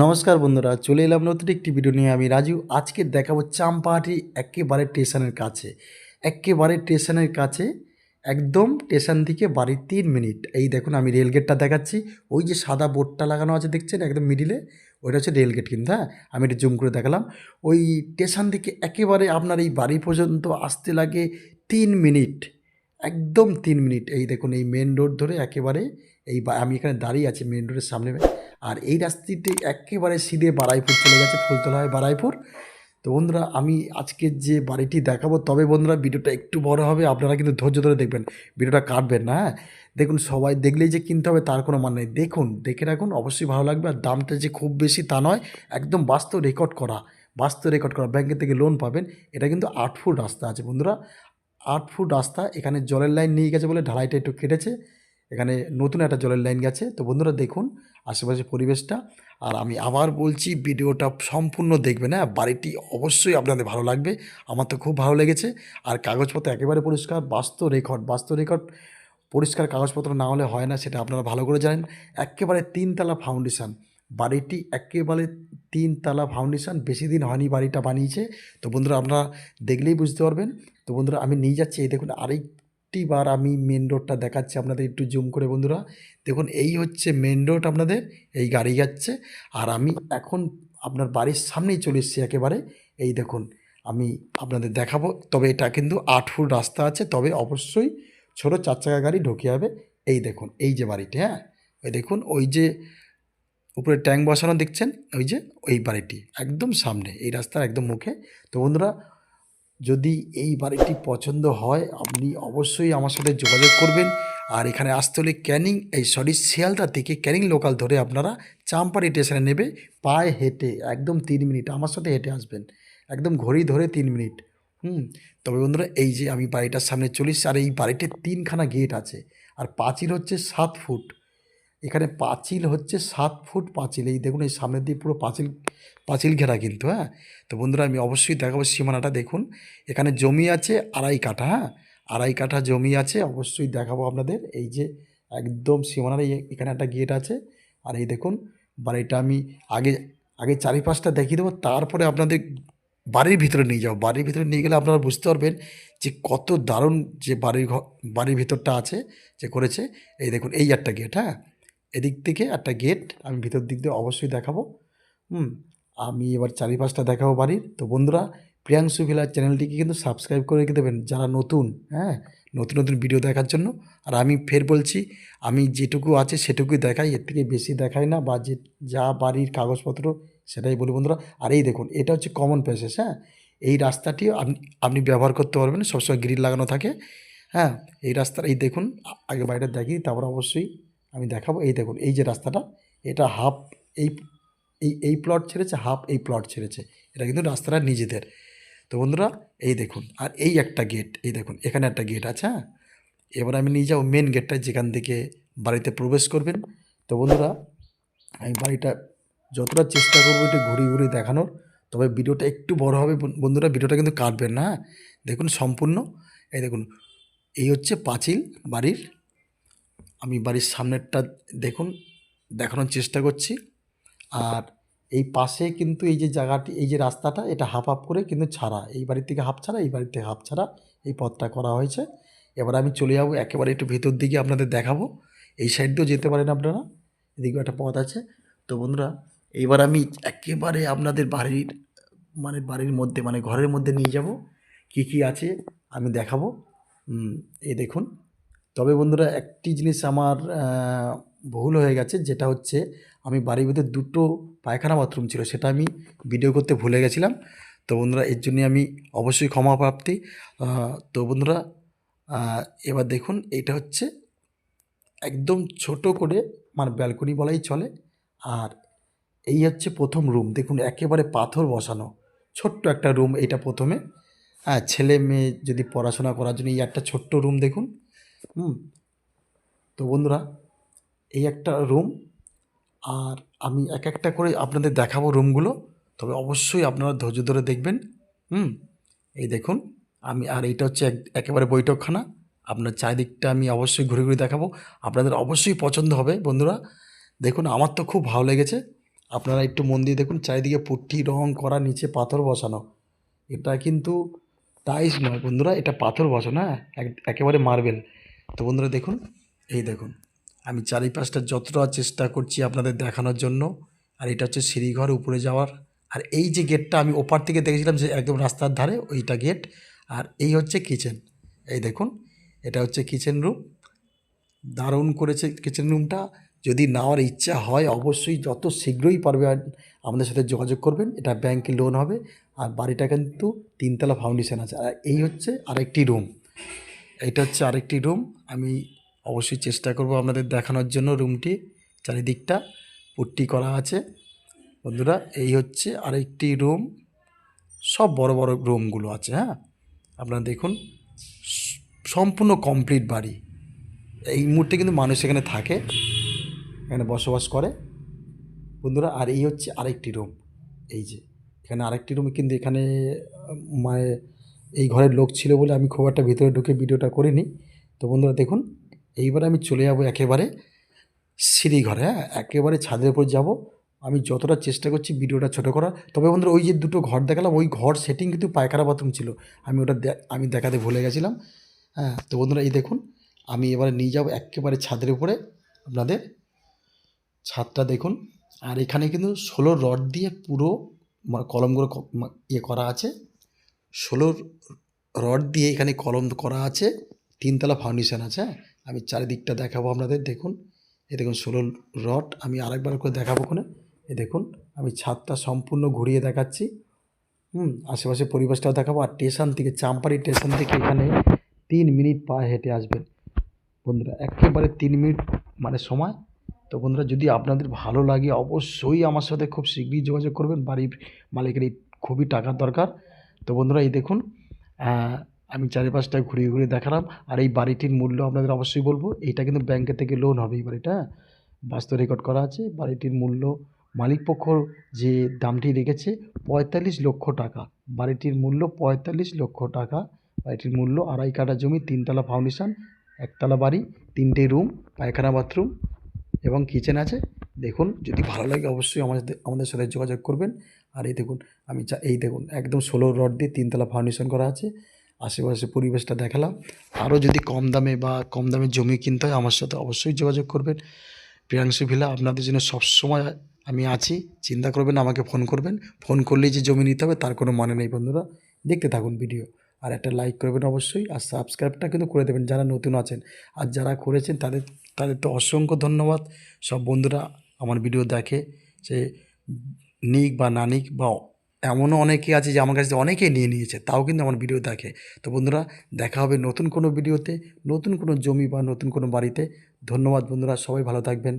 নমস্কার বন্ধুরা, চলে এলাম নতুন একটি ভিডিও নিয়ে। আমি রাজু। আজকে দেখাবো চাম্পাহাটি একেবারে স্টেশনের কাছে, একেবারে স্টেশনের কাছে, একদম স্টেশন থেকে বাড়ি 3 মিনিট। এই দেখুন, আমি রেলগেটটা দেখাচ্ছি। ওই যে সাদা বোর্ডটা লাগানো আছে দেখছেন একদম মিডিলে, ওইটা হচ্ছে রেলগেট কিন্তু। হ্যাঁ, আমি একটু জুম করে দেখালাম। ওই স্টেশন থেকে একেবারে আপনার এই বাড়ি পর্যন্ত আসতে লাগে 3 মিনিট, একদম 3 মিনিট। এই দেখুন, এই মেন রোড ধরে একেবারে আমি এখানে দাঁড়িয়ে আছি মেন রোডের সামনে। আর এই রাস্তাটি একেবারে সিধে বারাইপুর চলে গেছে, ফুলতলা হয় বারাইপুর। তো বন্ধুরা, আমি আজকে যে বাড়িটি দেখাবো, তবে বন্ধুরা ভিডিওটা একটু বড় হবে, আপনারা কিন্তু ধৈর্য ধরে দেখবেন, ভিডিওটা কাটবেন না। হ্যাঁ, দেখুন, সবাই দেখলেই যে কিনতে হবে তার কোনো মানে নেই। দেখুন, দেখে রাখুন, অবশ্যই ভালো লাগবে। আর দামটা যে খুব বেশি তা নয়, একদম বাস্তব রেকর্ড করা, বাস্তব রেকর্ড করা। ব্যাংকের থেকে লোন পাবেন। এটা কিন্তু 8 ফুট রাস্তা আছে বন্ধুরা, 8 ফুট রাস্তা। এখানে জলের লাইন নিয়ে গেছে বলে ঢালাইটা একটু কেটেছে, এখানে নতুন একটা জলের লাইন গেছে। তো বন্ধুরা দেখুন আশেপাশে পরিবেশটা। আর আমি আবার বলছি, ভিডিওটা সম্পূর্ণ দেখবেন। হ্যাঁ, বাড়িটি অবশ্যই আপনাদের ভালো লাগবে, আমার তো খুব ভালো লেগেছে। আর কাগজপত্র একেবারে পরিষ্কার, বাস্তব রেকর্ড, বাস্তব রেকর্ড। পরিষ্কার কাগজপত্র না হলে হয় না, সেটা আপনারা ভালো করে জানেন। একেবারে 3 তলা ফাউন্ডেশন বাড়িটি, একেবারে 3 তলা ফাউন্ডেশন। বেশি দিন হয়নি বাড়িটা বানিয়েছে। তো বন্ধুরা আপনারা দেখলেই বুঝতে পারবেন। তো বন্ধুরা আমি নিয়ে যাচ্ছি, এই দেখুন আরেকটি বার আমি মেন রোডটা দেখাচ্ছি আপনাদের একটু জুম করে। বন্ধুরা দেখুন, এই হচ্ছে মেন রোড আপনাদের, এই গাড়ি যাচ্ছে। আর আমি এখন আপনার বাড়ির সামনেই চলে এসেছি একেবারে। এই দেখুন, আমি আপনাদের দেখাবো। তবে এটা কিন্তু 8 ফুট রাস্তা আছে, তবে অবশ্যই ছোটো 4 চাকা গাড়ি ঢুকে যাবে। এই দেখুন, এই যে বাড়িটি, হ্যাঁ, ওই দেখুন, ওই যে উপরে ট্যাঙ্ক বসানো দেখছেন, ওই যে ওই বাড়িটি একদম সামনে, এই রাস্তার একদম মুখে। তো বন্ধুরা, যদি এই বাড়িটি পছন্দ হয়, আপনি অবশ্যই আমার সাথে যোগাযোগ করবেন। আর এখানে আসতে হলে শিয়ালদা থেকে ক্যানিং লোকাল ধরে আপনারা চাম্পারি স্টেশনে নেবে, পায়ে হেঁটে একদম 3 মিনিট। আমার সাথে হেঁটে আসবেন, একদম ঘড়ি ধরে 3 মিনিট। তবে বন্ধুরা, এই যে আমি বাড়িটার সামনে চলে এসেছি। আর এই বাড়িটির 3খানা গেট আছে, আর পাঁচিল হচ্ছে 7 ফুট। এখানে পাঁচিল হচ্ছে 7 ফুট পাঁচিল। এই দেখুন, এই সামনের দিয়ে পুরো পাঁচিল, পাঁচিল ঘেরা কিন্তু। হ্যাঁ, তো বন্ধুরা আমি অবশ্যই দেখাবো সীমানাটা। দেখুন, এখানে জমি আছে 2.5 কাঠা। হ্যাঁ, 2.5 কাঠা জমি আছে, অবশ্যই দেখাবো আপনাদের। এই যে একদম সীমানার এখানে একটা গেট আছে। আর এই দেখুন বাড়িটা আমি আগে আগে চারিপাশটা দেখিয়ে দেবো, তারপরে আপনাদের বাড়ির ভিতরে নিয়ে যাবো। বাড়ির ভিতরে নিয়ে গেলে আপনারা বুঝতে পারবেন যে কত দারুণ যে বাড়ির ভিতরটা আছে, যে করেছে। এই দেখুন, এই একটা গেট। হ্যাঁ, এদিক থেকে একটা গেট, আমি ভিতর দিক দিয়ে অবশ্যই দেখাবো। হুম আমি এবার চারিপাশটা দেখাবো বাড়ির। তো বন্ধুরা, প্রিয়াংশু ভিলার চ্যানেলটিকে কিন্তু সাবস্ক্রাইব করে রেখে দেবেন যারা নতুন। হ্যাঁ, নতুন নতুন ভিডিও দেখার জন্য। আর আমি ফের বলছি, আমি যেটুকু আছে সেটুকুই দেখাই, এর থেকে বেশি দেখাই না। বা যে যা বাড়ির কাগজপত্র সেটাই বলি বন্ধুরা। আর এই দেখুন, এটা হচ্ছে কমন প্যাসেজ। হ্যাঁ, এই রাস্তাটিও আপনি আপনি ব্যবহার করতে পারবেন, সবসময় গ্রিল লাগানো থাকে। হ্যাঁ, এই রাস্তার, এই দেখুন, আগে বাড়িটা দেখি, তারপর অবশ্যই আমি দেখাবো। এই দেখুন, এই যে রাস্তাটা, এটা হাফ এই এই প্লট ছেড়েছে, হাফ এই প্লট ছেড়েছে। এটা কিন্তু রাস্তাটা নিজেদের। তো বন্ধুরা এই দেখুন, আর এই একটা গেট, এই দেখুন এখানে একটা গেট আছে। হ্যাঁ, এবার আমি নিয়ে যাবো মেন গেটটা, যেখান থেকে বাড়িতে প্রবেশ করবেন। তো বন্ধুরা, আমি বাড়িটা যতটা চেষ্টা করবো একটু ঘুরিয়ে ঘুরিয়ে দেখানোর। তবে ভিডিওটা একটু বড় হবে বন্ধুরা, ভিডিওটা কিন্তু কাটবেন না। হ্যাঁ, দেখুন সম্পূর্ণ। এই দেখুন, এই হচ্ছে পাঁচিল বাড়ির। আমি বাড়ির সামনেরটা দেখুন, দেখানোর চেষ্টা করছি। আর এই পাশে কিন্তু এই যে জায়গাটি, এই যে রাস্তাটা, এটা হাফ হাফ করে কিন্তু ছাড়া, এই বাড়ির থেকে হাফ ছাড়া, এই বাড়ির থেকে হাফ ছাড়া এই পথটা করা হয়েছে। এবার আমি চলে যাবো একেবারে একটু ভেতর দিকে, আপনাদের দেখাবো। এই সাইড দিয়েও যেতে পারেন আপনারা, এদিকেও একটা পথ আছে। তো বন্ধুরা, এইবার আমি একেবারে আপনাদের বাড়ির, মানে বাড়ির মধ্যে, মানে ঘরের মধ্যে নিয়ে যাব, কি কি আছে আমি দেখাবো। এই দেখুন। তবে বন্ধুরা, একটি জিনিস আমার ভুল হয়ে গেছে, যেটা হচ্ছে আমি বাড়ির ভিতরে 2টো পায়খানা বাথরুম ছিল, সেটা আমি ভিডিও করতে ভুলে গেছিলাম। তো বন্ধুরা, এর জন্যে আমি অবশ্যই ক্ষমা প্রার্থী। তো বন্ধুরা, এবার দেখুন, এটা হচ্ছে একদম ছোট করে, মানে ব্যালকনি বলাই চলে। আর এই হচ্ছে প্রথম রুম, দেখুন একেবারে পাথর বসানো, ছোট্ট একটা রুম এটা প্রথমে। হ্যাঁ, ছেলে মেয়ে যদি পড়াশোনা করার জন্য এই একটা ছোট্ট রুম দেখুন। হুম তো বন্ধুরা, এই একটা রুম। আর আমি এক একটা করে আপনাদের দেখাবো রুমগুলো, তবে অবশ্যই আপনারা ধৈর্য ধরে দেখবেন। হুম এই দেখুন, আমি, আর এইটা হচ্ছে একেবারে বৈঠকখানা। আপনার চারিদিকটা আমি অবশ্যই ঘুরে ঘুরে দেখাবো, আপনাদের অবশ্যই পছন্দ হবে বন্ধুরা। দেখুন, আমার তো খুব ভালো লেগেছে। আপনারা একটু মন দিয়ে দেখুন, চারিদিকে পুট্টি রং করা, নিচে পাথর বসানো। এটা কিন্তু টাইলস নয় বন্ধুরা, এটা পাথর বসানো, হ্যাঁ, একেবারে মার্বেল। তো বন্ধুরা দেখুন, এই দেখুন, আমি চারিপাশটা যতটা চেষ্টা করছি আপনাদের দেখানোর জন্য। আর এটা হচ্ছে সিঁড়িঘর উপরে যাওয়ার। আর এই যে গেটটা আমি ওপার থেকে দেখেছিলাম যে একদম রাস্তার ধারে, ওইটা গেট। আর এই হচ্ছে কিচেন। এই দেখুন, এটা হচ্ছে কিচেন রুম। দারুণ করেছে কিচেন রুমটা। যদি নেওয়ার ইচ্ছা হয় অবশ্যই যত শীঘ্রই পারবেন আমাদের সাথে যোগাযোগ করবেন। এটা ব্যাংকে লোন হবে। আর বাড়িটা কিন্তু 3তলা ফাউন্ডেশন আছে। আর এই হচ্ছে আরেকটি রুম। এইটা হচ্ছে আরেকটি রুম। আমি অবশ্যই চেষ্টা করব আপনাদের দেখানোর জন্য রুমটি। চারিদিকটা পুট্টি করা আছে বন্ধুরা। এই হচ্ছে আরেকটি রুম। সব বড় বড় রুমগুলো আছে, হ্যাঁ, আপনারা দেখুন, সম্পূর্ণ কমপ্লিট বাড়ি। এই মুহূর্তে কিন্তু মানুষ এখানে থাকে, এখানে বসবাস করে বন্ধুরা। আর এই হচ্ছে আরেকটি রুম। এই যে এখানে আরেকটি রুম, কিন্তু এখানে মানে এই ঘরের লোক ছিল বলে আমি খুব একটা ভিতরে ঢুকে ভিডিওটা করিনি। তো বন্ধুরা দেখুন, এইবারে আমি চলে যাব একেবারে সিঁড়িঘরে, হ্যাঁ, একেবারে ছাদের উপর যাব। আমি যতটা চেষ্টা করছি ভিডিওটা ছোটো করার। তবে বন্ধুরা ওই যে দুটো ঘর দেখালাম, ওই ঘর সেটিং কিন্তু পায়খানা বাথরুম ছিল। আমি ওটা আমি দেখাতে ভুলে গেছিলাম, হ্যাঁ। তো বন্ধুরা এই দেখুন, আমি এবারে নিয়ে যাব একেবারে ছাদের উপরে আপনাদের। ছাদটা দেখুন। আর এখানে কিন্তু 16 রড দিয়ে পুরো কলমগুলো ইয়ে করা আছে। 16 রড দিয়ে এখানে কলম করা আছে। 3তলা ফাউন্ডেশন আছে, হ্যাঁ। আমি চারিদিকটা দেখাবো আপনাদের, দেখুন। এই দেখুন 16 রড। আমি আরেকবার করে দেখাবো ওখানে। এই দেখুন, আমি ছাদটা সম্পূর্ণ ঘুরিয়ে দেখাচ্ছি। আশেপাশে পরিবেশটাও দেখাবো। আর স্টেশন থেকে, চাম্পারি স্টেশন থেকে এখানে 3 মিনিট পায়ে হেঁটে আসবেন বন্ধুরা, একেবারে 3 মিনিট মানে সময়। তো বন্ধুরা যদি আপনাদের ভালো লাগে অবশ্যই আমার সাথে খুব শীঘ্রই যোগাযোগ করবেন। বাড়ির মালিকের এই খুবই টাকার দরকার। তো বন্ধুরা এই দেখুন, আমি চারিপাশটা ঘুরিয়ে ঘুরিয়ে দেখালাম। আর এই বাড়িটির মূল্য আপনাদের অবশ্যই বলবো। এইটা কিন্তু ব্যাংকের থেকে লোন হবে এই বাড়িটা, হ্যাঁ। বাস্তব রেকর্ড করা আছে। বাড়িটির মূল্য মালিকপক্ষ যে দামটি রেখেছে 45 লক্ষ টাকা। বাড়িটির মূল্য 45 লক্ষ টাকা। বাড়িটির মূল্য 2.5 কাঠা জমি, 3তলা ফাউন্ডেশন, 1তলা বাড়ি, 3টে রুম, পায়খানা বাথরুম এবং কিচেন আছে। দেখুন, যদি ভালো লাগে অবশ্যই আমাদের সাথে যোগাযোগ করবেন। আর এই দেখুন, এই দেখুন একদম 16 রড দিয়ে 3তলা ফাউন্ডেশন করা আছে। আশেপাশে পরিবেশটা দেখালাম। আরও যদি কম দামে জমি কিনতে হয় আমার সাথে অবশ্যই যোগাযোগ করবেন। প্রিয়াংশু ভিলা আপনাদের জন্য সবসময় আমি আছি। চিন্তা করবেন, আমাকে ফোন করবেন। ফোন করলেই যে জমি নিতে হবে তার কোনো মানে নেই বন্ধুরা। দেখতে থাকুন ভিডিও। আর একটা লাইক করবেন অবশ্যই। আর সাবস্ক্রাইবটা কিন্তু করে দেবেন যারা নতুন আছেন। আর যারা করেছেন তাদের তাদের তো অসংখ্য ধন্যবাদ। সব বন্ধুরা আমার ভিডিও দেখে, সে নিক বা না নিক, বা এমনও অনেকে আছে যে আমার কাছে অনেকেই নিয়ে নিয়েছে, তাও কিন্তু আমার ভিডিও দেখে। তো বন্ধুরা দেখা হবে নতুন কোনো ভিডিওতে, নতুন কোনো জমি বা নতুন কোনো বাড়িতে। ধন্যবাদ বন্ধুরা, সবাই ভালো থাকবেন।